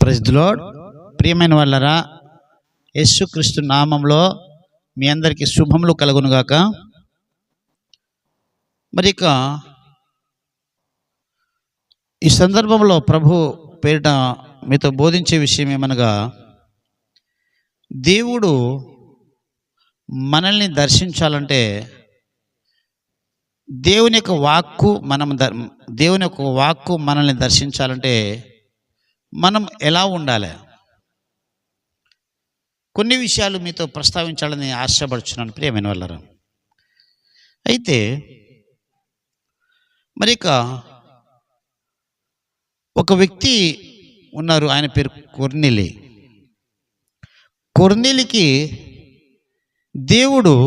Praise the lord. ప్రియమైన వాళ్ళరా, యేసుక్రీస్తు నామంలో మీ అందరికీ శుభములు కలుగునుగాక. మరి ఇక ఈ సందర్భంలో ప్రభు పేరిట మీతో బోధించే విషయం ఏమనగా, దేవుడు మనల్ని దర్శించాలంటే దేవుని యొక్క వాక్కు మనల్ని దర్శించాలంటే మనం ఎలా ఉండాలి? కొన్ని విషయాలు మీతో ప్రస్తావించాలని ఆశపడుచున్నాను ప్రియమైన వాళ్ళరా. అయితే మరి ఇక ఒక వ్యక్తి ఉన్నారు, ఆయన పేరు కొర్నేలి. కొర్నేలికి దేవుడు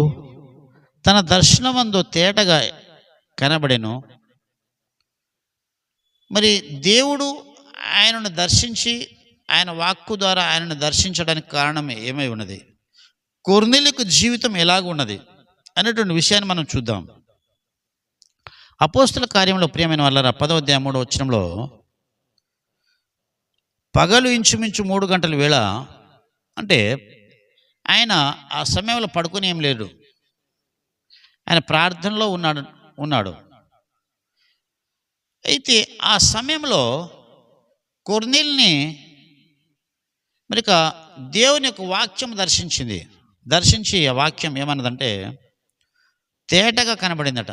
తన దర్శనమందు తేటగా కనబడెను. మరి దేవుడు ఆయనను దర్శించి ఆయన వాక్కు ద్వారా ఆయనను దర్శించడానికి కారణం ఏమై ఉన్నది, కొర్నేలికు జీవితం ఎలాగ ఉన్నది అనేటువంటి విషయాన్ని మనం చూద్దాం. అపోస్తుల కార్యంలో ప్రియమైన వాళ్ళరా 10వ అధ్యాయం 3వ వచనంలో, పగలు ఇంచుమించు 3 గంటల వేళ, అంటే ఆయన ఆ సమయంలో పడుకుని ఏం లేడు, ఆయన ప్రార్థనలో ఉన్నాడు. అయితే ఆ సమయంలో కొర్నేలిని మరి దేవుని యొక్క వాక్యం దర్శించి ఆ వాక్యం ఏమన్నదంటే తేటగా కనబడిందట.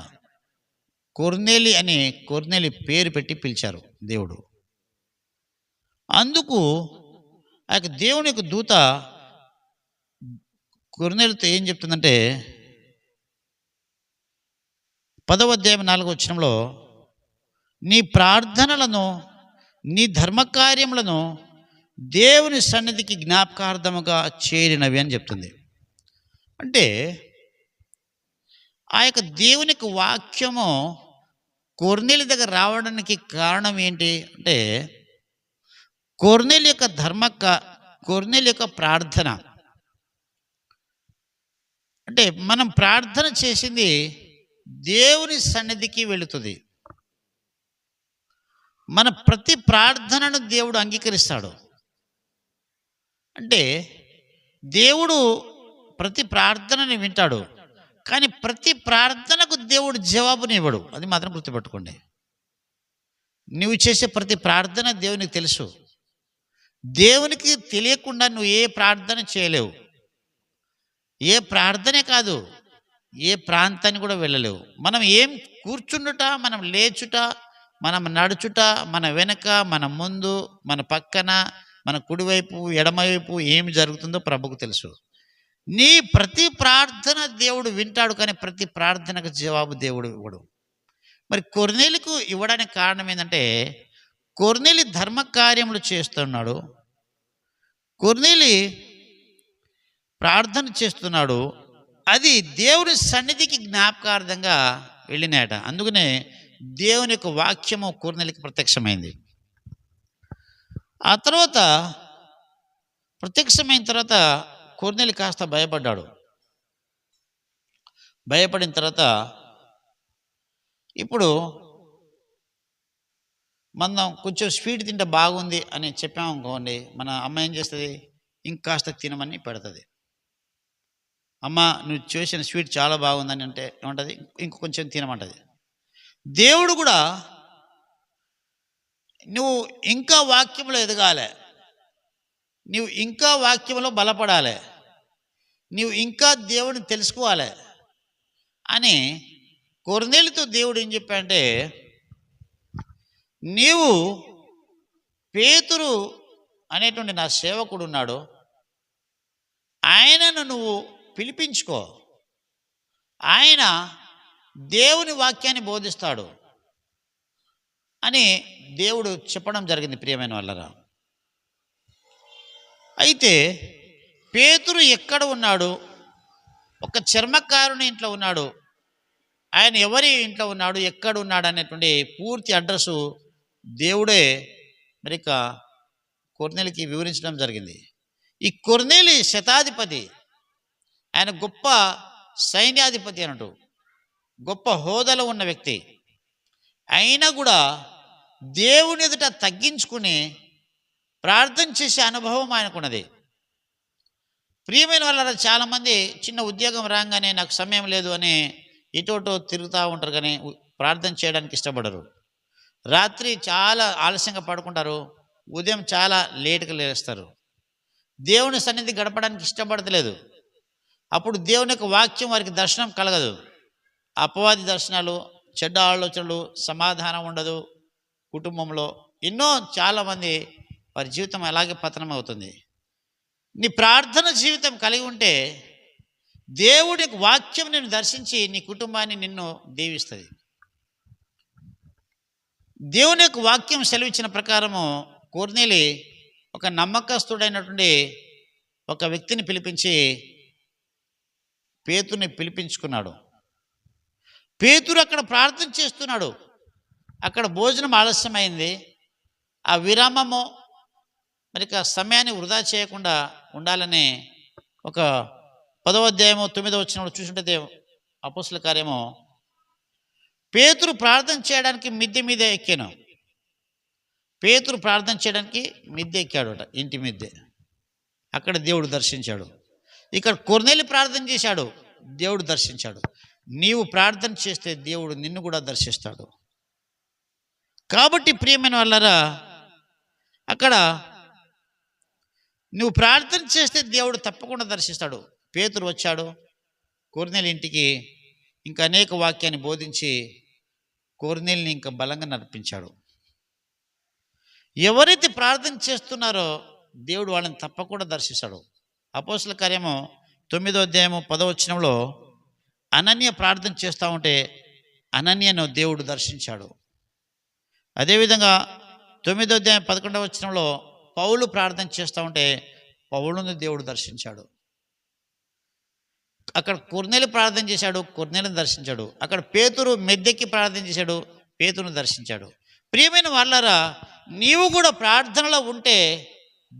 కొర్నేలి అని కొర్నేలి పేరు పెట్టి పిలిచారు దేవుడు. అందుకు ఆ యొక్క దేవుని యొక్క దూత కొర్నేలితో ఏం చెప్తుందంటే, 10వ అధ్యాయం 4వ వచనంలో, నీ ప్రార్థనలను నీ ధర్మకార్యములను దేవుని సన్నిధికి జ్ఞాపకార్థముగా చేరినవి అని చెప్తుంది. అంటే ఆ యొక్క దేవుని యొక్క వాక్యము కొర్నేలి దగ్గర రావడానికి కారణం ఏంటి అంటే, కొర్నేలి యొక్క ప్రార్థన. అంటే మనం ప్రార్థన చేసింది దేవుని సన్నిధికి వెళుతుంది. మన ప్రతి ప్రార్థనను దేవుడు అంగీకరిస్తాడు. అంటే దేవుడు ప్రతి ప్రార్థనని వింటాడు, కానీ ప్రతి ప్రార్థనకు దేవుడు జవాబునివ్వడు. అది మాత్రం గుర్తుపెట్టుకోండి. నువ్వు చేసే ప్రతి ప్రార్థన దేవునికి తెలుసు. దేవునికి తెలియకుండా నువ్వు ఏ ప్రార్థన చేయలేవు. ఏ ప్రార్థనే కాదు, ఏ ప్రాంతాన్ని కూడా వెళ్ళలేవు. మనం ఏం కూర్చుండుట, మనం లేచుట, మనం నడుచుట, మన వెనక, మన ముందు, మన పక్కన, మన కుడివైపు, ఎడమవైపు ఏమి జరుగుతుందో ప్రభుకు తెలుసు. నీ ప్రతి ప్రార్థన దేవుడు వింటాడు, కానీ ప్రతి ప్రార్థనకు జవాబు దేవుడు ఇవ్వడు. మరి కొర్నేలికు ఇవ్వడానికి కారణం ఏంటంటే, కొర్నేలి ధర్మకార్యములు చేస్తున్నాడు, కొర్నేలి ప్రార్థన చేస్తున్నాడు. అది దేవుని సన్నిధికి జ్ఞాపకార్థంగా వెళ్ళినాయట. అందుకనే దేవుని యొక్క వాక్యము కొర్నేలికి ప్రత్యక్షమైంది. ఆ తర్వాత ప్రత్యక్షమైన తర్వాత కొర్నేలి కాస్త భయపడ్డాడు. భయపడిన తర్వాత ఇప్పుడు మనం కొంచెం స్వీట్ తింటే బాగుంది అని చెప్పామనుకోండి, మన అమ్మ ఏం చేస్తుంది, ఇంకాస్త తినమని పెడుతుంది. అమ్మ నువ్వు చేసిన స్వీట్ చాలా బాగుందని అంటే ఏమంటుంది, ఇంకొంచెం తినమంటుంది. దేవుడు కూడా నువ్వు ఇంకా వాక్యంలో ఎదగాలి, నువ్వు ఇంకా వాక్యంలో బలపడాలి, నువ్వు ఇంకా దేవుడిని తెలుసుకోవాలి అని కొర్నేలితో దేవుడు ఏం చెప్పాడంటే, నీవు పేతురు అనేటువంటి నా సేవకుడు ఉన్నాడు, ఆయనను నువ్వు పిలిపించుకో, ఆయన దేవుని వాక్యాన్ని బోధిస్తాడు అని దేవుడు చెప్పడం జరిగింది ప్రియమైన వాళ్ళరా. అయితే పేతురు ఎక్కడ ఉన్నాడు? ఒక చర్మకారుని ఇంట్లో ఉన్నాడు. ఆయన ఎవరి ఇంట్లో ఉన్నాడు, ఎక్కడ ఉన్నాడు అనేటువంటి పూర్తి అడ్రస్సు దేవుడే మరి కొర్నేలికి వివరించడం జరిగింది. ఈ కొర్నేలి శతాధిపతి, ఆయన గొప్ప సైన్యాధిపతి అన్నట్టు, గొప్ప హోదాలో ఉన్న వ్యక్తి. అయినా కూడా దేవుని ఎదుట తగ్గించుకుని ప్రార్థన చేసే అనుభవం ఆయనకున్నది. ప్రియమైన వాళ్ళ చాలామంది చిన్న ఉద్యోగం రాగానే నాకు సమయం లేదు అని ఇటోటో తిరుగుతూ ఉంటారు, కానీ ప్రార్థన చేయడానికి ఇష్టపడరు. రాత్రి చాలా ఆలస్యంగా పడుకుంటారు, ఉదయం చాలా లేటుగా లేస్తారు. దేవుని సన్నిధి గడపడానికి ఇష్టపడతలేదు. అప్పుడు దేవుని యొక్క వాక్యం వారికి దర్శనం కలగదు. అపవాది దర్శనాలు, చెడ్డ ఆలోచనలు, సమాధానం ఉండదు కుటుంబంలో. ఎన్నో చాలామంది వారి జీవితం అలాగే పతనం అవుతుంది. నీ ప్రార్థన జీవితం కలిగి ఉంటే దేవుడి వాక్యం నిన్ను దర్శించి నీ కుటుంబాన్ని నిన్ను దీవిస్తుంది. దేవుని యొక్క వాక్యం సెలవిచ్చిన ప్రకారము కొర్నేలి ఒక నమ్మకస్తుడైనటువంటి ఒక వ్యక్తిని పిలిపించి పేతురుని పిలిపించుకున్నాడు. పేతురు అక్కడ ప్రార్థన చేస్తున్నాడు. అక్కడ భోజనం ఆలస్యమైంది. ఆ విరామము మరి సమయాన్ని వృధా చేయకుండా ఉండాలని ఒక 10వ అధ్యాయము 9వ వచనంలో చూసుంటే అపోస్తలుల కార్యము, పేతురు ప్రార్థన చేయడానికి మిద్దె మీద ఎక్కాను. పేతురు ప్రార్థన చేయడానికి మిద్దె ఎక్కాడట, ఇంటి మిద్దె. అక్కడ దేవుడు దర్శించాడు. ఇక్కడ కొర్నేలి ప్రార్థన చేశాడు, దేవుడు దర్శించాడు. నీవు ప్రార్థన చేస్తే దేవుడు నిన్ను కూడా దర్శిస్తాడు. కాబట్టి ప్రియమైన వాళ్ళారా, అక్కడ నువ్వు ప్రార్థన చేస్తే దేవుడు తప్పకుండా దర్శిస్తాడు. పేతురు వచ్చాడు కొర్నేలి ఇంటికి, ఇంకా అనేక వాక్యాన్ని బోధించి కొర్నేలిని ఇంకా బలంగా నడిపించాడు. ఎవరైతే ప్రార్థన చేస్తున్నారో దేవుడు వాళ్ళని తప్పకుండా దర్శిస్తాడు. అపోస్తలుల కార్యము 9వ అధ్యాయము 10వ వచనంలో అనన్య ప్రార్థన చేస్తూ ఉంటే అనన్యను దేవుడు దర్శించాడు. అదేవిధంగా 9వ అధ్యాయం 11వ వచనంలో పౌలు ప్రార్థన చేస్తూ ఉంటే పౌలును దేవుడు దర్శించాడు. అక్కడ కొర్నేలి ప్రార్థన చేశాడు, కొర్నేలిని దర్శించాడు. అక్కడ పేతురు మెద్దెక్కి ప్రార్థన చేశాడు, పేతురును దర్శించాడు. ప్రియమైన వాళ్ళారా, నీవు కూడా ప్రార్థనలో ఉంటే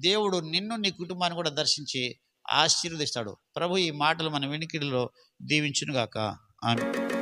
దేవుడు నిన్ను నీ కుటుంబాన్ని కూడా దర్శించి ఆశీర్వదిస్తాడు. ప్రభు ఈ మాటలు మన వినికిడిలో దీవించునుగాక. ఆమేన్.